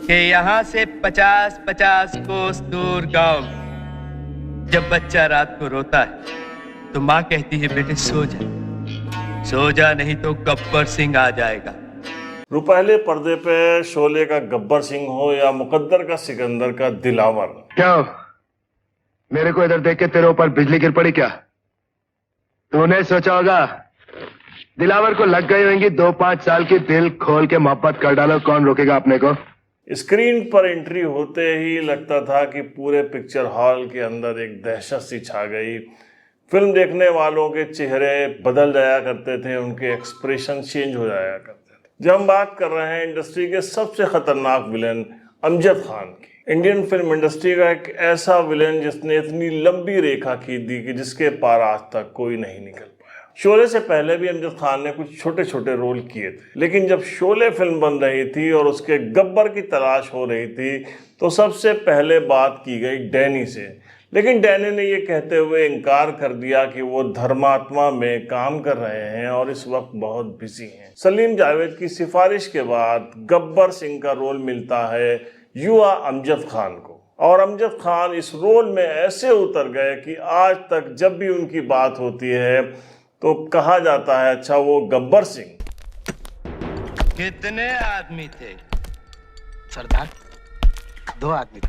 कि यहाँ से 50-50 कोस दूर गांव जब बच्चा रात को रोता है तो माँ कहती है बेटे सो जा नहीं तो गब्बर सिंह आ जाएगा। रुपहले पर्दे पे शोले का गब्बर सिंह हो या मुकद्दर का सिकंदर का दिलावर। क्या मेरे को इधर देख के तेरे ऊपर बिजली गिर पड़ी क्या? तूने सोचा होगा दिलावर को लग गई होंगी 2-5 साल की, दिल खोल के मोहब्बत कर डालो, कौन रोकेगा अपने को? स्क्रीन पर एंट्री होते ही लगता था कि पूरे पिक्चर हॉल के अंदर एक दहशत सी छा गई। फिल्म देखने वालों के चेहरे बदल जाया करते थे, उनके एक्सप्रेशन चेंज हो जाया करते थे। जब हम बात कर रहे हैं इंडस्ट्री के सबसे खतरनाक विलेन अमजद खान की, इंडियन फिल्म इंडस्ट्री का एक ऐसा विलेन जिसने इतनी लंबी रेखा खींच दी कि जिसके पार आज तक कोई नहीं निकल पाया। शोले से पहले भी अमजद खान ने कुछ छोटे छोटे रोल किए थे, लेकिन जब शोले फिल्म बन रही थी और उसके गब्बर की तलाश हो रही थी तो सबसे पहले बात की गई डैनी से। लेकिन डैनी ने ये कहते हुए इनकार कर दिया कि वो धर्मात्मा में काम कर रहे हैं और इस वक्त बहुत बिजी हैं। सलीम जावेद की सिफारिश के बाद गब्बर सिंह का रोल मिलता है युवा अमजद खान को, और अमजद खान इस रोल में ऐसे उतर गए कि आज तक जब भी उनकी बात होती है तो कहा जाता है अच्छा वो गब्बर सिंह। कितने आदमी थे सरदार? 2 आदमी थे।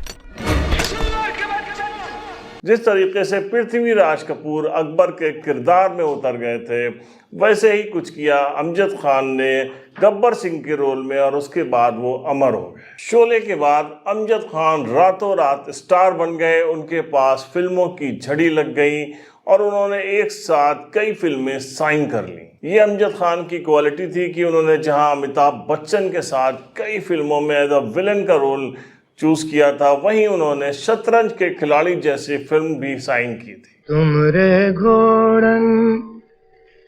जिस तरीके से पृथ्वीराज कपूर अकबर के किरदार में उतर गए थे वैसे ही कुछ किया अमजद खान ने गब्बर सिंह के रोल में, और उसके बाद वो अमर हो गए। शोले के बाद अमजद खान रातों रात स्टार बन गए, उनके पास फिल्मों की झड़ी लग गई और उन्होंने एक साथ कई फिल्में साइन कर ली। ये अमजद खान की क्वालिटी थी कि उन्होंने जहां अमिताभ बच्चन के साथ कई फिल्मों में एज अ विलन का रोल चूज किया था, वहीं उन्होंने शतरंज के खिलाड़ी जैसी फिल्म भी साइन की थी। तुम रे घोड़न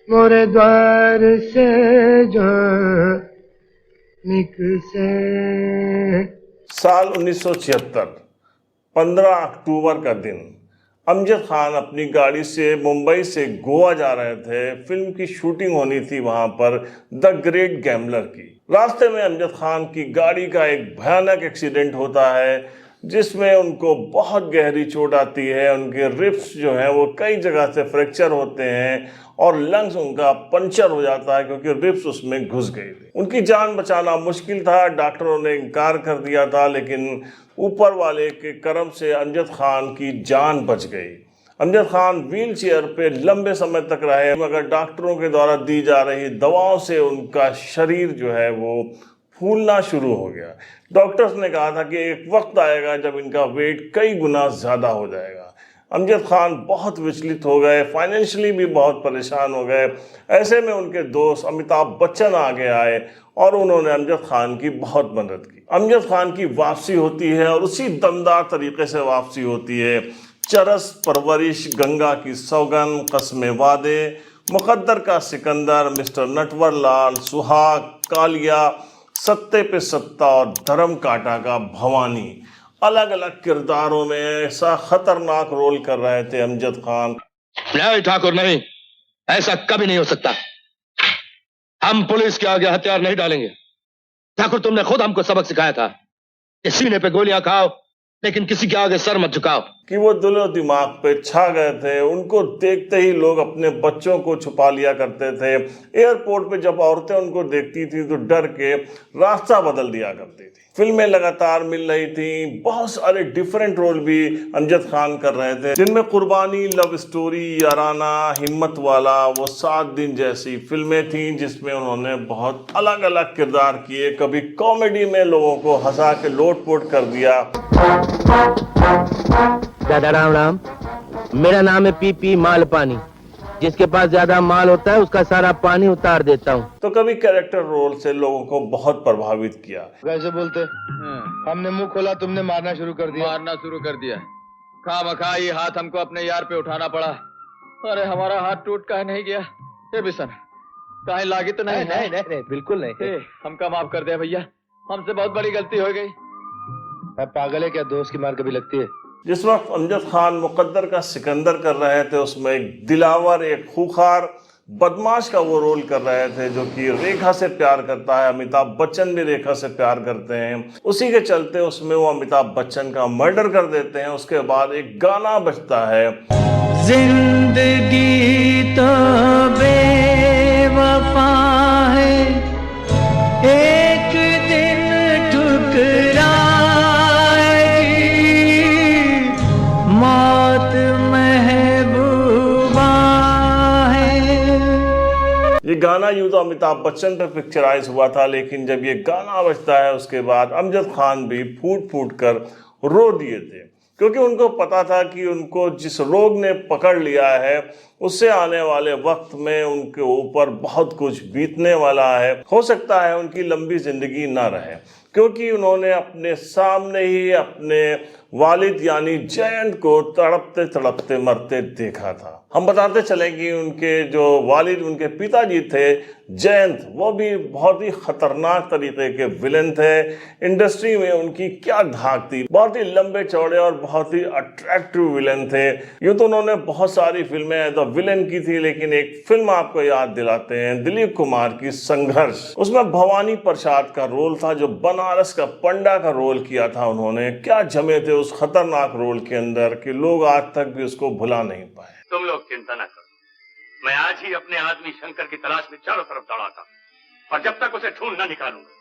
मोरे द्वार से जो निकसे। साल 1976 15 अक्टूबर का दिन अमजद खान अपनी गाड़ी से मुंबई से गोवा जा रहे थे। फिल्म की शूटिंग होनी थी वहां पर द ग्रेट गैम्बलर की। रास्ते में अमजद खान की गाड़ी का एक भयानक एक्सीडेंट होता है जिसमें उनको बहुत गहरी चोट आती है। उनके रिब्स जो हैं वो कई जगह से फ्रैक्चर होते हैं और लंग्स उनका पंचर हो जाता है क्योंकि रिब्स उसमें घुस गई थी। उनकी जान बचाना मुश्किल था, डॉक्टरों ने इनकार कर दिया था, लेकिन ऊपर वाले के करम से अमजद खान की जान बच गई। अमजद खान व्हील चेयर पे लंबे समय तक रहे, मगर डॉक्टरों के द्वारा दी जा रही दवाओं से उनका शरीर जो है वो फूलना शुरू हो गया। डॉक्टर्स ने कहा था कि एक वक्त आएगा जब इनका वेट कई गुना ज़्यादा हो जाएगा। अमजद खान बहुत विचलित हो गए, फाइनेंशियली भी बहुत परेशान हो गए। ऐसे में उनके दोस्त अमिताभ बच्चन आगे आए और उन्होंने अमजद खान की बहुत मदद की। अमजद खान की वापसी होती है और उसी दमदार तरीके से वापसी होती है। चरस परवरिश, गंगा की सौगन, कस्मे वादे, मुकद्दर का सिकंदर, मिस्टर नटवरलाल, सुहाग, कालिया, सत्ते पे सत्ता और धर्म कांटा का भवानी, अलग अलग किरदारों में ऐसा खतरनाक रोल कर रहे थे अमजद खान। नहीं ठाकुर नहीं, ऐसा कभी नहीं हो सकता। हम पुलिस के आगे हथियार नहीं डालेंगे। ठाकुर तुमने खुद हमको सबक सिखाया था कि सीने पे गोलियां खाओ लेकिन किसी के आगे सर मत झुकाओ। कि वो दिलो दिमाग पे छा गए थे। उनको देखते ही लोग अपने बच्चों को छुपा लिया करते थे। एयरपोर्ट पे जब औरतें उनको देखती थी तो डर के रास्ता बदल दिया करती थी। फिल्में लगातार मिल रही थी, बहुत सारे डिफरेंट रोल भी अमजद खान कर रहे थे, जिनमें कुर्बानी, लव स्टोरी, याराना, हिम्मत वाला, वो 7 दिन जैसी फिल्में थीं जिसमें उन्होंने बहुत अलग अलग किरदार किए। कभी कॉमेडी में लोगों को हंसा के लोटपोट कर दिया। दादा राम राम, मेरा नाम है पीपी माल पानी। जिसके पास ज्यादा माल होता है उसका सारा पानी उतार देता हूँ। तो कभी कैरेक्टर रोल से लोगों को बहुत प्रभावित किया। वैसे बोलते हमने मुंह खोला, तुमने मारना शुरू कर दिया। खामखा ये हाथ हमको अपने यार पे उठाना पड़ा। अरे हमारा हाथ टूट काहे नहीं गया? ये बिसन काहे लागी तो नहीं? नहीं बिल्कुल नहीं। हमका माफ कर दे भैया, हमसे बहुत बड़ी गलती हो गई। अब पागल है क्या? दोस्त की मार कभी लगती है? जिस वक्त अमजद खान मुकद्दर का सिकंदर कर रहे थे उसमें एक दिलावर, एक खूंखार बदमाश का वो रोल कर रहे थे, जो कि रेखा से प्यार करता है। अमिताभ बच्चन भी रेखा से प्यार करते हैं। उसी के चलते उसमें वो अमिताभ बच्चन का मर्डर कर देते हैं। उसके बाद एक गाना बजता है, जिंदगी तो बेवफा है, एक दिन ठुकराएगी, मौत महबूबा है। ये गाना यूं तो अमिताभ बच्चन पे पिक्चराइज हुआ था, लेकिन जब ये गाना बजता है उसके बाद अमजद खान भी फूट फूट कर रो दिए थे, क्योंकि उनको पता था कि उनको जिस रोग ने पकड़ लिया है उससे आने वाले वक्त में उनके ऊपर बहुत कुछ बीतने वाला है। हो सकता है उनकी लंबी जिंदगी ना रहे, क्योंकि उन्होंने अपने सामने ही अपने वालिद यानी जयंत को तड़पते तड़पते मरते देखा था। हम बताते चले कि उनके जो वालिद, उनके पिताजी थे जयंत, वो भी बहुत ही खतरनाक तरीके के विलेन थे। इंडस्ट्री में उनकी क्या धाक थी, बहुत ही लंबे चौड़े और बहुत ही अट्रैक्टिव विलेन थे। यूं तो उन्होंने बहुत सारी फिल्में एज अ विलेन की थी, लेकिन एक फिल्म आपको याद दिलाते हैं, दिलीप कुमार की संघर्ष। उसमें भवानी प्रसाद का रोल था, जो बनारस का पंडा का रोल किया था उन्होंने। क्या जमे थे उस खतरनाक रोल के अंदर कि लोग आज तक भी उसको भुला नहीं पाए। तुम लोग चिंता न करो, मैं आज ही अपने आदमी शंकर की तलाश में चारों तरफ दौड़ाता, और जब तक उसे ढूंढ न निकालूंगा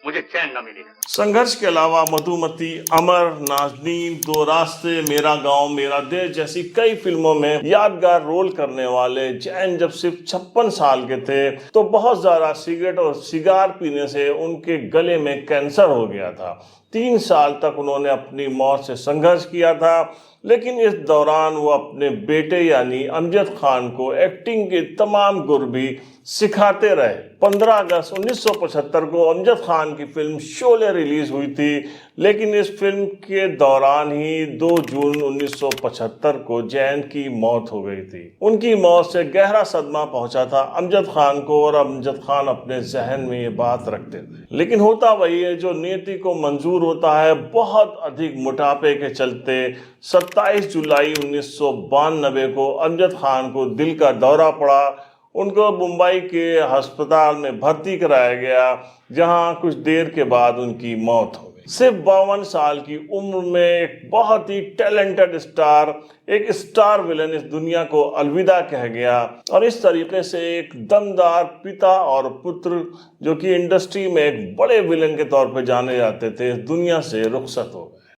मुझे चैन न मिलेगा। संघर्ष के अलावा मधुमती, अमर, नाज़नीन, दो रास्ते, मेरा गांव मेरा देश जैसी कई फिल्मों में यादगार रोल करने वाले जैन जब सिर्फ 56 साल के थे तो बहुत ज्यादा सिगरेट और सिगार पीने से उनके गले में कैंसर हो गया था। 3 साल तक उन्होंने अपनी मौत से संघर्ष किया था, लेकिन इस दौरान वो अपने बेटे यानी अमजद खान को एक्टिंग के तमाम गुर भी सिखाते रहे। 15 अगस्त 1975 को अमजद खान की फिल्म शोले रिलीज हुई थी, लेकिन इस फिल्म के दौरान ही 2 जून 1975 को जैन की मौत हो गई थी। उनकी मौत से गहरा सदमा पहुंचा था अमजद खान को, और अमजद खान अपने जहन में ये बात रखते थे। लेकिन होता वही है जो नियति को मंजूर होता है। बहुत अधिक मोटापे के चलते 27 जुलाई 1992 को अमजद खान को दिल का दौरा पड़ा। उनको मुंबई के अस्पताल में भर्ती कराया गया, जहां कुछ देर के बाद उनकी मौत हो गई। सिर्फ 52 साल की उम्र में एक बहुत ही टैलेंटेड स्टार, एक स्टार विलन इस दुनिया को अलविदा कह गया, और इस तरीके से एक दमदार पिता और पुत्र, जो कि इंडस्ट्री में एक बड़े विलन के तौर पर जाने जाते थे, इस दुनिया से रुखसत हो गए।